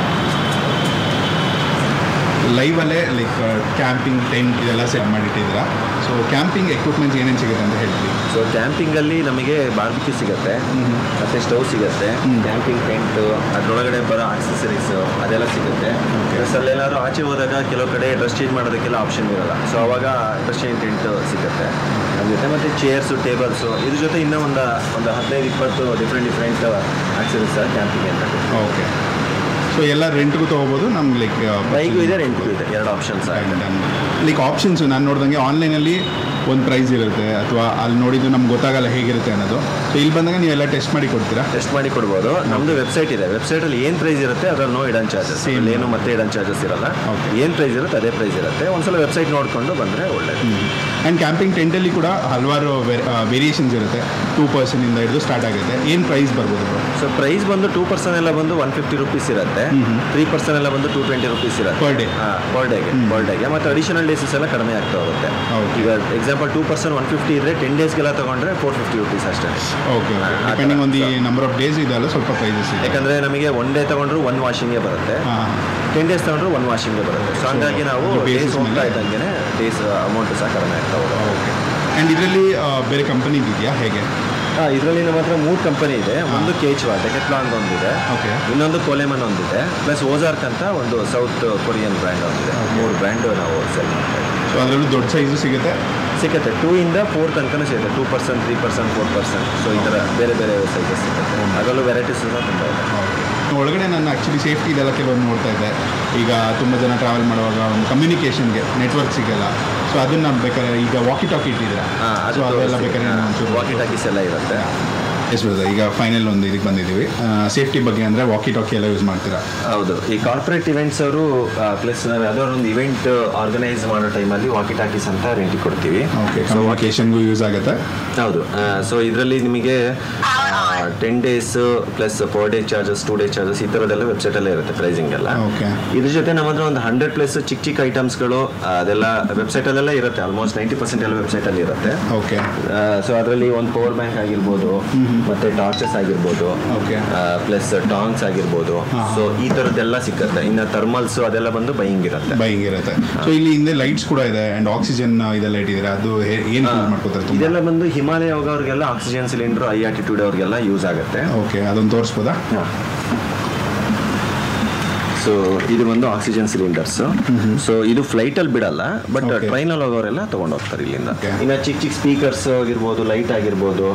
A: ಲೈವಲ್ಲೇ like camping tent ಇದೆಲ್ಲ set ಮಾಡಿಟ್ಟಿದ್ದೀರಾ. So camping equipments ಏನೇನು ಸಿಗುತ್ತೆ ಅಂತ ಹೇಳ್ತೀವಿ?
B: So ಕ್ಯಾಂಪಿಂಗಲ್ಲಿ ನಮಗೆ barbecue ಸಿಗುತ್ತೆ, ಮತ್ತು ಸ್ಟವ್ ಸಿಗುತ್ತೆ, ಕ್ಯಾಂಪಿಂಗ್ ಟೆಂಟ್, ಅದರೊಳಗಡೆ ಬರೋ ಆಕ್ಸೆಸರೀಸ್ ಅದೆಲ್ಲ ಸಿಗುತ್ತೆ. ಪ್ಲಸ್ ಅಲ್ಲೇನಾದ್ರು ಆಚೆ ಹೋದಾಗ ಕೆಲವು ಕಡೆ ಡ್ರೆಸ್ ಚೇಂಜ್ ಮಾಡೋದಕ್ಕೆಲ್ಲ ಆಪ್ಷನ್ ಇರೋಲ್ಲ. ಸೊ ಅವಾಗ ಡ್ರೆಸ್ ಚೇಂಜ್ ಟೆಂಟ್ ಸಿಗುತ್ತೆ ಅದ್ರ ಜೊತೆ, ಮತ್ತು ಚೇರ್ಸು, ಟೇಬಲ್ಸು, ಇದ್ರ ಜೊತೆ ಇನ್ನೂ ಒಂದು 15-20 ಡಿಫ್ರೆಂಟ್ ಆಕ್ಸೆಸರೀಸ್ ಕ್ಯಾಂಪಿಂಗ್ ಅಂತ.
A: ಓಕೆ, ಸೊ ಎಲ್ಲ ರೆಂಟ್ಗೂ ತೊಗೋಬೋದು. ನಮ್ಗೆ ಲೈಕ್
B: ಬೈಕು ಇದೆ, ರೆಂಟ್ಗೂ ಇದೆ, 2 ಆಪ್ಷನ್ಸ್.
A: ಲೈಕ್ ಆಪ್ಷನ್ಸ್ ನಾನು ನೋಡ್ದಂಗೆ ಆನ್ಲೈನಲ್ಲಿ ಒಂದು ಪ್ರೈಸ್ ಇರುತ್ತೆ ಅಥವಾ ಅಲ್ಲಿ ನೋಡಿದ್ದು ನಮ್ಗೆ ಗೊತ್ತಾಗಲ್ಲ ಹೇಗಿರುತ್ತೆ ಅನ್ನೋದು. ಸೊ ಇಲ್ಲಿ ಬಂದಾಗ ನೀವೆಲ್ಲ ಟೆಸ್ಟ್ ಮಾಡಿ ಕೊಡ್ತೀರಾ?
B: ಟೆಸ್ಟ್ ಮಾಡಿ ಕೊಡ್ಬೋದು. ನಮ್ಮದು ವೆಬ್ಸೈಟ್ ಇದೆ. ವೆಬ್ಸೈಟಲ್ಲಿ ಏನು ಪ್ರೈಸ್ ಇರುತ್ತೆ ಅದರಲ್ಲಿ ನೋ ಹಿಡನ್ ಚಾರ್ಜಸ್, ಏನು ಮತ್ತೆ ಹಿಡನ್ ಚಾರ್ಜಸ್ ಇರಲ್ಲ. ಏನು ಪ್ರೈಸ್ ಇರುತ್ತೆ ಅದೇ ಪ್ರೈಸ್ ಇರುತ್ತೆ. ಒಂದ್ಸಲ ವೆಬ್ಸೈಟ್ ನೋಡಿಕೊಂಡು ಬಂದರೆ ಒಳ್ಳೆಯದು.
A: ಆ್ಯಂಡ್ ಕ್ಯಾಂಪಿಂಗ್ ಟೆಂಟಲ್ಲಿ ಕೂಡ ಹಲವಾರು ವೇರಿಯೇಷನ್ಸ್ ಇರುತ್ತೆ. 2 ಪರ್ಸನಿಂದ ಹಿಡಿದು ಸ್ಟಾರ್ಟ್ ಆಗುತ್ತೆ. ಏನು ಪ್ರೈಸ್ ಬರ್ಬೋದು ಬ್ರೋ?
B: ಸೊ ಪ್ರೈಸ್ ಬಂದು 2 ಪರ್ಸನ್ ಎಲ್ಲ ಬಂದು 150 rupees ಇರುತ್ತೆ. 3 ಪರ್ಸನ್ ಎಲ್ಲ ಬಂದು 220 rupees ಇರುತ್ತೆ
A: ಪರ್ ಡೇ.
B: ಪರ್ ಡೇಗೆ. ಮತ್ತು ಅಡಿಷನಲ್ ಡೇಸಸ್ ಎಲ್ಲ ಕಡಿಮೆ ಆಗ್ತಾ ಹೋಗುತ್ತೆ. ಈಗ ಎಕ್ಸಾಂಪಲ್ 2 ಪರ್ಸನ್ 150 ಇದ್ರೆ 10 ಡೇಸ್ಗೆಲ್ಲ ತಗೊಂಡ್ರೆ 450 rupees ಅಷ್ಟೇ.
A: Okay, depending on the number of days ಇದೆಲ್ಲ ಸ್ವಲ್ಪ ಪ್ರೈಸಸ್ ಇದೆ.
B: ಯಾಕಂದರೆ ನಮಗೆ 1 ಡೇ ತಗೊಂಡ್ರು 1 ವಾಷಿಂಗೇ ಬರುತ್ತೆ, 10 ಡೇಸ್ ತಗೊಂಡ್ರು 1 ವಾಷಿಂಗೇ ಬರುತ್ತೆ. ಸೊ ಹಂಗಾಗಿ ನಾವು ಡೇಸ್ ಹೋಗ್ತಾ ಇದ್ದಂಗೆ ಡೇಸ್ ಅಮೌಂಟು ಸಹ ಕಡಿಮೆ ಆಗ್ತಾ ಹೋಗುತ್ತೆ.
A: ಓಕೆ. ಆ್ಯಂಡ್ ಇದರಲ್ಲಿ ಬೇರೆ ಕಂಪನಿ ಇದೆಯಾ ಹೇಗೆ?
B: ಇದರಲ್ಲಿ ನಮ್ಮ ಹತ್ರ 3 ಕಂಪನಿ ಇದೆ. ಒಂದು ಕೇಚ್ವಾ ಡೆಕೆತ್ಲಾನ್ ಒಂದಿದೆ,
A: ಓಕೆ,
B: ಇನ್ನೊಂದು ಕೋಲೆಮನ್ ಒಂದಿದೆ, ಪ್ಲಸ್ ಓಜಾರ್ಕ್ ಅಂತ ಒಂದು ಸೌತ್ ಕೊರಿಯನ್ ಬ್ರ್ಯಾಂಡ್ ಒಂದಿದೆ. 3 ಬ್ರ್ಯಾಂಡು ನಾವು ಸೇಲ್ ಮಾಡ್ತಾ ಇದ್ದೀವಿ.
A: ಸೊ ಅದರಲ್ಲೂ ದೊಡ್ಡ ಸೈಜು ಸಿಗುತ್ತೆ?
B: 2 ಇಂದ 4 ತನಕನೂ ಸಿಗುತ್ತೆ. 2 ಪರ್ಸನ್, 3 ಪರ್ಸನ್, 4 ಪರ್ಸನ್. ಸೊ ಈ ಥರ ಬೇರೆ ಬೇರೆ ಸೈಜಸ್ ಸಿಗುತ್ತೆ. ಅದರಲ್ಲೂ ವೆರೈಟೀಸ್ ಸಹ ತುಂಬ ಇದೆ.
A: ಒಳಗಡೆ ನಾನು ಆ್ಯಕ್ಚುಲಿ ಸೇಫ್ಟಿ ಇದೆಲ್ಲ ಕೆಲವೊಂದು ನೋಡ್ತಾ ಇದ್ದೆ. ಈಗ ತುಂಬ ಜನ ಟ್ರಾವೆಲ್ ಮಾಡುವಾಗ ಒಂದು ಕಮ್ಯುನಿಕೇಷನ್ಗೆ ನೆಟ್ವರ್ಕ್ ಸಿಗಲ್ಲ. ಸೊ ಅದನ್ನು ಬೇಕಾದ್ರೆ ಈಗ ವಾಕಿ ಟಾಕಿ ಇಟ್ಟಿದ್ದೀರಾ?
B: ಅದು
A: ಅದೆಲ್ಲ ಬೇಕಾದ್ರೆ
B: ವಾಕಿ ಟಾಕೀಸ್ ಎಲ್ಲ ಇರುತ್ತೆ.
A: ಎಷ್ಟು ಬರ್ತದೆ? ಈಗ ಫೈನಲ್ ಒಂದು ಇದಕ್ಕೆ ಬಂದಿದ್ದೀವಿ. ಸೇಫ್ಟಿ ಬಗ್ಗೆ ಅಂದರೆ ವಾಕಿ ಟಾಕಿ ಎಲ್ಲ ಯೂಸ್ ಮಾಡ್ತೀರಾ?
B: ಹೌದು. ಈ ಕಾರ್ಪೊರೇಟ್ ಇವೆಂಟ್ಸ್ ಅವರು ಪ್ಲಸ್ ನಾವು ಯಾವುದೋ ಒಂದು ಇವೆಂಟ್ ಆರ್ಗನೈಸ್ ಮಾಡೋ ಟೈಮಲ್ಲಿ ವಾಕಿ ಟಾಕೀಸ್ ಅಂತ ರೆಂಟಿಗೆ ಕೊಡ್ತೀವಿ.
A: ಓಕೆ, ಕಮ್ಯುನಿಕೇಷನ್ಗೂ ಯೂಸ್ ಆಗುತ್ತೆ.
B: ಹೌದು. ಸೊ ಇದರಲ್ಲಿ ನಿಮಗೆ 10 days plus 4 day charges, 2 day charges ಈ ಥರದ್ದೆಲ್ಲ ವೆಬ್ಸೈಟಲ್ಲೇ ಇರುತ್ತೆ ಪ್ರೈಸಿಂಗ್ ಎಲ್ಲ.
A: ಓಕೆ.
B: ಇದ್ರ ಜೊತೆ ನಮ್ಮ ಹತ್ರ ಒಂದು 100+ ಚಿಕ್ಕ ಐಟಮ್ಸ್ಗಳು ಅದೆಲ್ಲ ವೆಬ್ಸೈಟಲ್ಲೆಲ್ಲ ಇರುತ್ತೆ. ಆಲ್ಮೋಸ್ಟ್ 90% ಎಲ್ಲ ವೆಬ್ಸೈಟಲ್ಲಿ ಇರುತ್ತೆ.
A: ಓಕೆ.
B: ಸೊ ಅದರಲ್ಲಿ ಒಂದು ಪವರ್ ಬ್ಯಾಂಕ್ ಆಗಿರ್ಬೋದು, ಮತ್ತೆ ಟಾರ್ಚಸ್ ಆಗಿರ್ಬೋದು,
A: ಓಕೆ,
B: ಪ್ಲಸ್ ಟಾಂಗ್ಸ್ ಆಗಿರ್ಬೋದು. ಸೊ ಈ ಥರದ್ದೆಲ್ಲ ಸಿಕ್ಕತ್ತೆ. ಇನ್ನು ಥರ್ಮಲ್ಸ್ ಅದೆಲ್ಲ ಬಂದು ಬೈಯಿಂಗ್ ಇರುತ್ತೆ.
A: ಸೊ ಇಲ್ಲಿ ಹಿಂದೆ ಲೈಟ್ಸ್ ಕೂಡ ಇದೆ ಆ್ಯಂಡ್ ಆಕ್ಸಿಜನ್ ಇದೆಲ್ಲ ಇಟ್ಟಿದ್ದೀರಾ. ಅದು ಏನು ಮಾಡ್ಕೋತಾರೆ?
B: ಇದೆಲ್ಲ ಬಂದು ಹಿಮಾಲಯ ಹೋಗೋರಿಗೆಲ್ಲ ಆಕ್ಸಿಜನ್ ಸಿಲಿಂಡರ್, ಹೈ ಆಟಿಟ್ಯೂಡ್ ಅವ್ರಿಗೆಲ್ಲ ಯೂಸ್ ಆಗುತ್ತೆ.
A: ಓಕೆ, ಅದನ್ನು ತೋರಿಸ್ಬೋದಾ?
B: ಸೊ ಇದು ಒಂದು ಆಕ್ಸಿಜನ್ ಸಿಲಿಂಡರ್ಸ್. ಸೊ ಇದು ಫ್ಲೈಟಲ್ಲಿ ಬಿಡಲ್ಲ, ಬಟ್ ಟ್ರೈನಲ್ಲಿ ಹೋಗೋರೆಲ್ಲ ತಗೊಂಡು ಹೋಗ್ತಾರೆ ಇಲ್ಲಿಂದ. ಇನ್ನು ಚಿಕ್ಕ ಸ್ಪೀಕರ್ಸ್ ಆಗಿರ್ಬೋದು, ಲೈಟ್ ಆಗಿರ್ಬೋದು,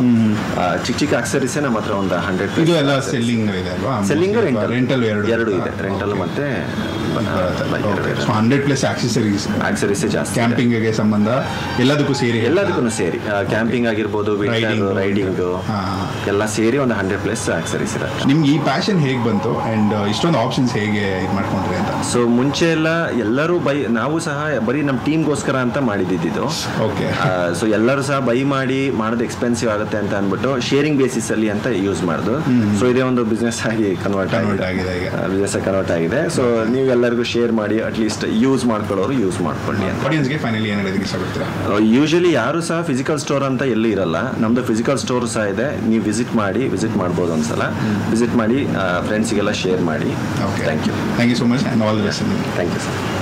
B: ಚಿಕ್ಕ ಆಕ್ಸರೀಸೇ ನಮ್ಮ ಹತ್ರ ಒಂದು 100.
A: ಇದು ಎಲ್ಲ ಸೆಲ್ಲಿಂಗ್ ಇದೆ ಅಲ್ವಾ?
B: ಸೆಲ್ಲಿಂಗ್,
A: ರೆಂಟಲ್
B: ಎರಡು ಇದೆ. ರೆಂಟಲ್ ಮತ್ತೆ
A: 100+ ಆಕ್ಸರೀಸ್
B: ಜಾಸ್ತಿ.
A: ಕ್ಯಾಂಪಿಂಗ್ಗೆ ಸಂಬಂಧ ಎಲ್ಲದಕ್ಕೂ ಸೇರಿ
B: ಕ್ಯಾಂಪಿಂಗ್ ಆಗಿರ್ಬೋದು, ರೈಡಿಂಗ್ ಎಲ್ಲ ಸೇರಿ ಒಂದು 100+ ಆಕ್ಸರೀಸ್ ಇದೆ.
A: ನಿಮ್ಗೆ ಈ ಪ್ಯಾಷನ್ ಹೇಗೆ ಬಂತು ಆ್ಯಂಡ್ ಇಷ್ಟೊಂದು ಆಪ್ಷನ್ಸ್ ಹೇಗೆ ಇದು ಮಾಡ್ಕೊಂಡ್ರಿ ಅಂತ?
B: ಸೊ ಮುಂಚೆ ಎಲ್ಲ ಎಲ್ಲರೂ ನಾವು ಸಹ ಬರೀ ನಮ್ಮ ಟೀಮ್ಗೋಸ್ಕರ ಅಂತ ಮಾಡಿದ್ದು.
A: ಓಕೆ.
B: ಸೊ ಎಲ್ಲರೂ ಸಹ ಮಾಡೋದು ಎಕ್ಸ್ಪೆನ್ಸಿವ್ ಆಗುತ್ತೆ ಅಂತ ಅಂದ್ಬಿಟ್ಟು ಶೇರಿಂಗ್ ಬೇಸಿಸ್ ಅಲ್ಲಿ ಅಂತ ಯೂಸ್ ಮಾಡೋದು. ಸೊ ಇದೇ ಒಂದು ಬಿಸ್ನೆಸ್ ಆಗಿ ಕನ್ವರ್ಟ್ ಆಗಿದೆ. ಸೊ ನೀವು ಎಲ್ಲರಿಗೂ ಶೇರ್ ಮಾಡಿ ಅಟ್ಲೀಸ್ಟ್ ಯೂಸ್ ಮಾಡ್ಕೊಳ್ಳೋರು ಯೂಸ್ ಮಾಡ್ಕೊಳ್ಳಿ ಅಂತ.
A: ಆಡಿಯನ್ಸ್ಗೆ ಫೈನಲಿ ಏನು ಹೇಳೋದಕ್ಕೆ ಇಷ್ಟಪಡ್ತೀರಾ?
B: ಯೂಶಲಿ ಯಾರು ಸಹ ಫಿಸಿಕಲ್ ಸ್ಟೋರ್ ಅಂತ ಎಲ್ಲೂ ಇರಲ್ಲ. ನಮ್ದು ಫಿಸಿಕಲ್ ಸ್ಟೋರ್ ಸಹ ಇದೆ. ನೀವು ವಿಸಿಟ್ ಮಾಡ್ಬೋದು ಒಂದ್ಸಲ. ವಿಸಿಟ್ ಮಾಡಿ ಫ್ರೆಂಡ್ಸಿಗೆಲ್ಲ ಶೇರ್ ಮಾಡಿ.
A: Okay,
B: thank you
A: so much and all the best.
B: Thank you, sir.